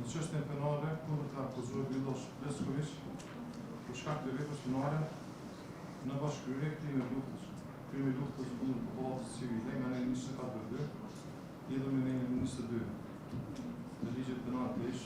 çështjen penale kundër të akuzuarit Miloš Plesković për shkak të veprës penale në bashkëhyrje krimi luftës kundër popullatës civile nga neni 24/2 lidhur me nenin 22 të ligjit penal të ish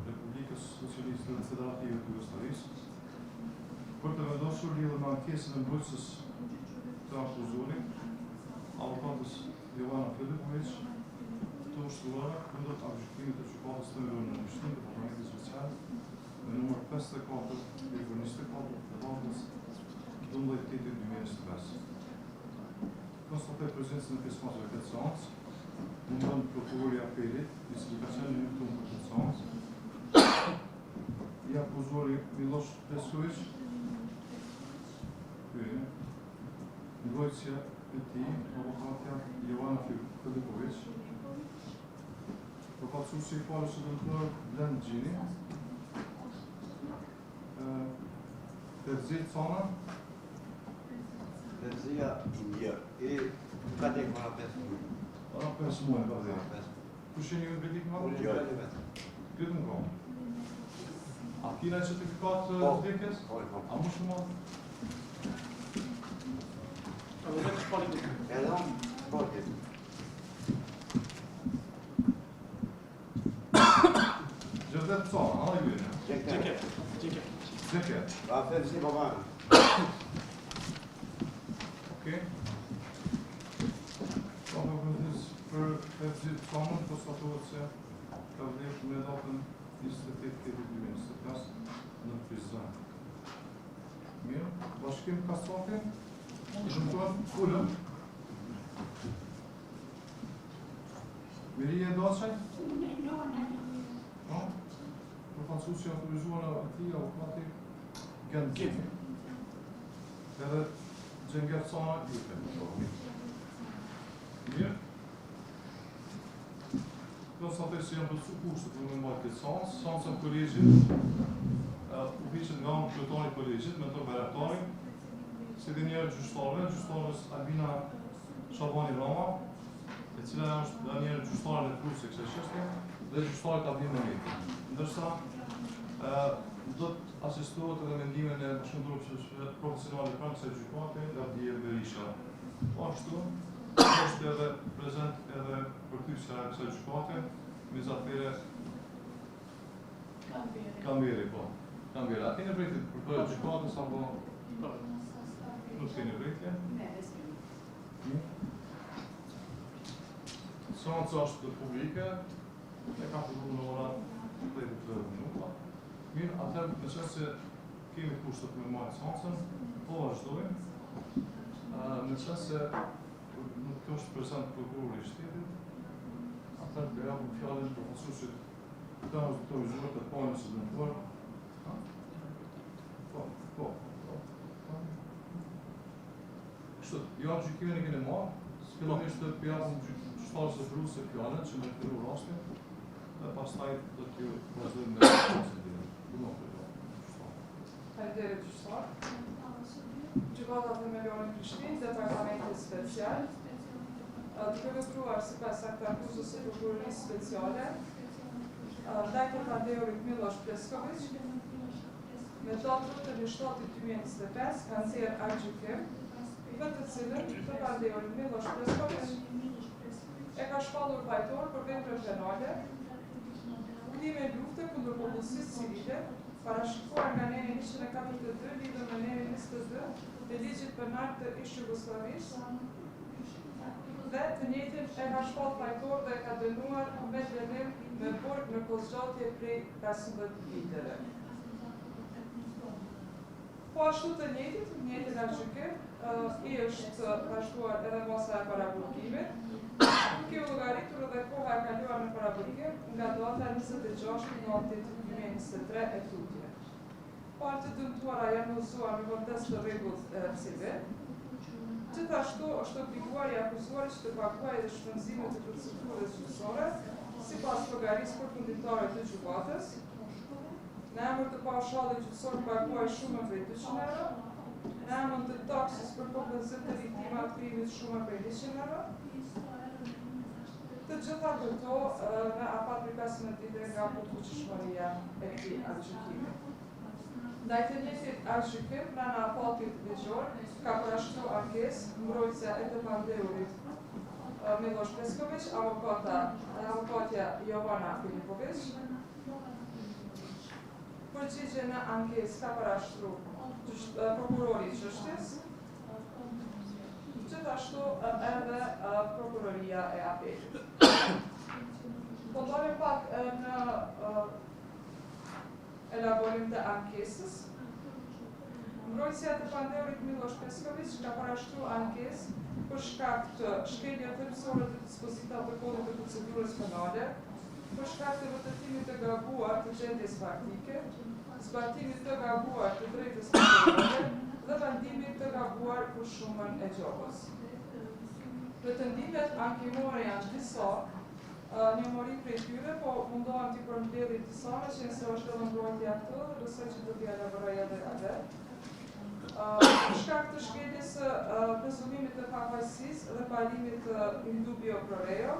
Republikës Socialiste Federative të Jugosllavisë për të vendosur lidhur me ankesën e mbrojtësës të akuzuarit avokatës Jovana Filipović të ushtruara kundër aktgjykimit të gjykatës tërore në Prishtinë të Departamentit Special me numër 54/24 të datës 12/8/2025. Konstatoj prezencën e pjesëmarrësve të këtij seance. Mundon prokurori i apelit, dispozicionin e njëjtë për këtë seancë. I akuzuari Miloš Plesković, mbrojtësja e tij, avokatja Jovana Filipović, përfaqësuesi i parë së dëmtuar Blen Xhini, Terzi Cona, Terzia India e ka tek para 5 muaj. Ora 5 muaj ka dhënë. Kush e një vetik më? Jo. Këtë më kom. A kina certifikat vdekjes? Po. A më shumë? A më vetë shpallit? Edhe po. Gjëdet Cona, a i vjen? Gjeket. A Terzi Bobana. Okej. Ka më vëndis për Terzi Conën, konstatohet se ka vdekur me datën 28/8/2025 në Prizren. Mirë, bashkim Kastrati, shëmtuan ullëm. Mirija Doçaj? No? Përfaqësuesi i autorizuar e tij avokati Genzini. Edhe Xhengar Cona Jute. Mirë. Konstatoj se janë përsu kushtet për me mbajtë këtë seancë. Seancën kolegjit u hiqet nga anë kryetari i kolegjit me të beraktari, si dhe njerë gjyqtarës Albina Shabani Rama, e cila është njerë gjyqtarën e plus e kësaj çështje, dhe gjyqtarët Adin Mehmeti. Ndërsa do të asistohet edhe mendimin e bashkëndrueshmëve profesionale pranë kësaj gjykate nga Dije Berisha. Po ashtu, është edhe prezent edhe përthyesja e kësaj gjykate, Mizafere Kamberi, po. Kamberi. A keni vërejtje për këtë gjykatës apo nuk keni vërejtje? Seanca është publike, e ka filluar në ora 30 minuta. Mirë, atëherë në qenë se kemi kushtet me marrë seancën, po vazhdojmë. Në qenë se nuk është prezent prokurori i shtetit, atëherë të japim fjalën përfaqësuesit të autorizuar të punës së dëmtuar. Po. Kështu, jo gjykimin e keni marrë, fillimisht të japim gjyqtarës së Prusë fjalën që më fillu rastin, dhe pastaj do t'ju vazhdojmë me procedurën. Faleminderit gjyqtar. Gjykata themelore në Prishtinë, Departamenti Special, duke vepruar sipas aktakuzës së prokurorisë speciale, ndaj përfandejorit Miloš Plesković, me datën 7/7/2025 ka nxjerrë aktgjykim, për të cilën përfandejorit Miloš Plesković e ka shpallur fajtor për veprën penale, krime lufte kundër popullsisë civile, parashikuar nga neni 142 lidhur me nenin 22 të ligjit penal të ish Jugosllavisë, dhe të njëjtin e ka shpallur fajtor dhe e ka dënuar me dënim me burg në kozgjatje prej 15 viteve. Po ashtu të njëjtin aktgjykim i është vazhduar edhe mosa e paraburgimit, duke u llogaritur edhe koha e kaluar në paraburgim nga data 26/9/2023 e tutje. Partë dëmtuara janë udhëzuar në kontest të rregull civil. Gjithashtu është obliguar i akuzuar që të paguajë dhe shpenzimet e procedurës gjyqësore sipas llogarisë përfundimtare të gjykatës. Në emër të paushallit gjyqësor paguaj shumën prej 200 euro, në emër të taksës për kompenzim të viktimat të krimit shumën prej 100 euro. Të gjitha këto me afat 15 ditë nga fuqishmëria e këtij aktgjykimi. Ndaj të njëjtit aktgjykim, nëna afatit ligjor ka parashtruar ankesë mbrojtësja e të pandeurit Miloš Pesković, avokatja Jovana Filipović. Përgjigje në ankesë ka parashtruar prokurori i çështjes, gjithashtu edhe prokuroria e apelit. Po ndalem pak në elaborim të ankesës. Mbrojtësia të pandeurit Miloš Pesković ka parashtruar ankesë për shkak të shkeljes thelbësore të dispozitave të kodit të procedurës penale, për shkak të vërtetimit të gabuar të gjendjes faktike, zbatimit të gabuar të drejtës materiale dhe vendimit të gabuar për shumën e gjokës. Pretendimet ankimore janë disa, një mori prej tyre, po mundohem t'i përmbledhit disa me që nëse është edhe mbrojtja këtë dhe besoj që do t'ja elaboroj edhe atë. Për shkak të shkeljes së prezumimit të pafajësisë dhe parimit të in dubio pro reo,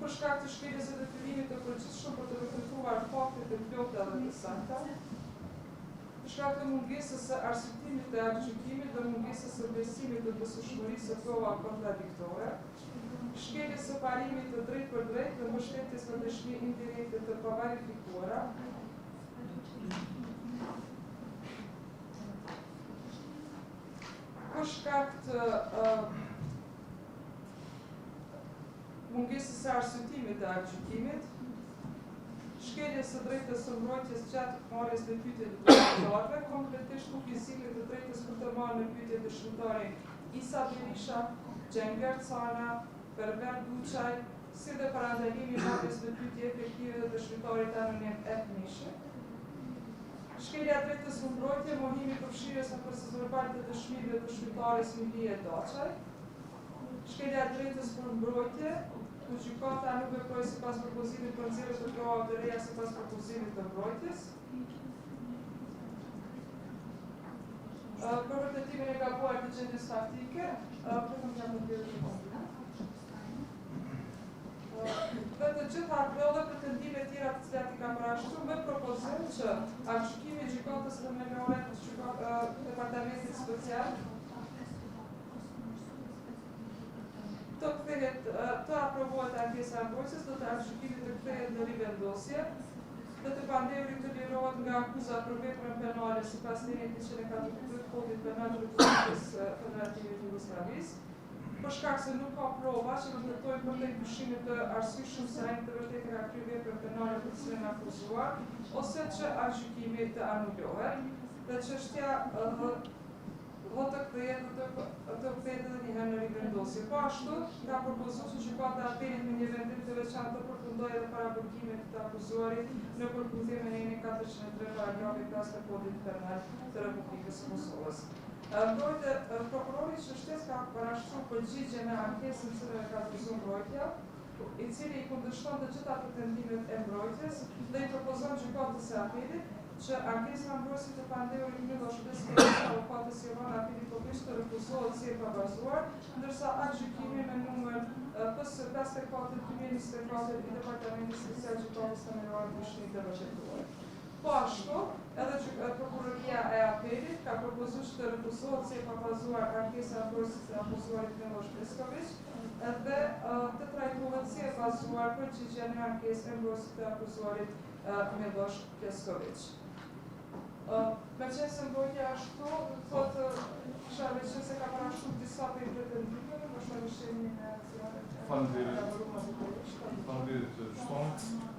për shkak të shkeljes së detyrimit të përgjithshëm për të vërtetuar fakte të plota dhe të sakta, për shkak të mungesës së arsyetimit të aktgjykimit dhe mungesës së besimit të besueshmërisë së prova kontradiktore, shkeljes së parimit të drejtë për drejtë dhe mbështetjes në dëshmi indirekte të pavarifikuara, për shkak të mungesës së arsyetimit të aktgjykimit, shkeljes së drejtës së mbrojtjes gjatë marrjes në pyetje të dëshmitarëve, konkretisht kufizimit të drejtës për të marrë në pyetje dëshmitarin Isa Berisha, Gjengar Cana, Perver Duçaj, si dhe parandalimi marrjes në pyetje efektive të dëshmitarit anonim F. Mishi. Shkelja drejtës së mbrojtje, mohimi përfshirjes në proces verbal të dëshmive të dëshmitares Milije Daçaj. Shkelja drejtës për mbrojtje, ku gjykata nuk veproi sipas propozimit për nxjerrje të provave të reja sipas propozimit të mbrojtjes. Për vërtetimin e gabuar të gjendjes faktike, vetëm jam në pjesë të dhe të gjitha ato dhe pretendime tjera të cilat i ka parashtruar me propozim që aktgjykimi i gjykatës themelore të departamentit special të aprovohet ankesa e mbrojtjes, do të aktgjykimi të kthehet në rivendosje, dhe të pandeurit të lirohet nga akuza për veprën penale sipas ligjit 142 kodit penal të Republikës Federative të Jugosllavisë, për shkak se nuk ka prova që vërtetojnë përtej dyshimit të arsyeshëm se ai të vërtetë ka kryer veprën penale për të cilën akuzuar, ose që aktgjykimi të anulohet, dhe çështja do të kthehet edhe një herë në rivendosje. Po ashtu, ka propozuar që gjykata e apelit me një vendim të veçantë të përfundojë edhe parapërkimet të akuzuarit në përputhje me lejen 403 paragrafi 5 të kodit penal të Republikës së Kosovës. Prokurori i çështjes ka parashtruar përgjigje në ankesën që ka akuzuar mbrojtja, i cili i kundërshton të gjitha pretendimet e mbrojtjes dhe i propozon gjykatës së apelit që ankesa mbrojtëse të pandeurit Miloš Pesković avokatës Jovana Filipović të refuzohet si e pabazuar, ndërsa aktgjykimi me numër PS 54/2024 i Departamentit Special Gjykatës Themelore të Prishtinës të vërtetuar. Po ashtu, edhe prokuroria e apelit ka propozuar që të refuzohet si e pabazuar ankesa mbrojtëse të akuzuarit Miloš Pesković dhe të trajtohet si e bazuar përgjigja në ankesë e mbrojtëse të akuzuarit Miloš Pesković. Me qenë se mbrojtja ashtu, thotë kisha veçën se ka parashtruar disa prej pretendimeve, më shpeshimi në Faleminderit.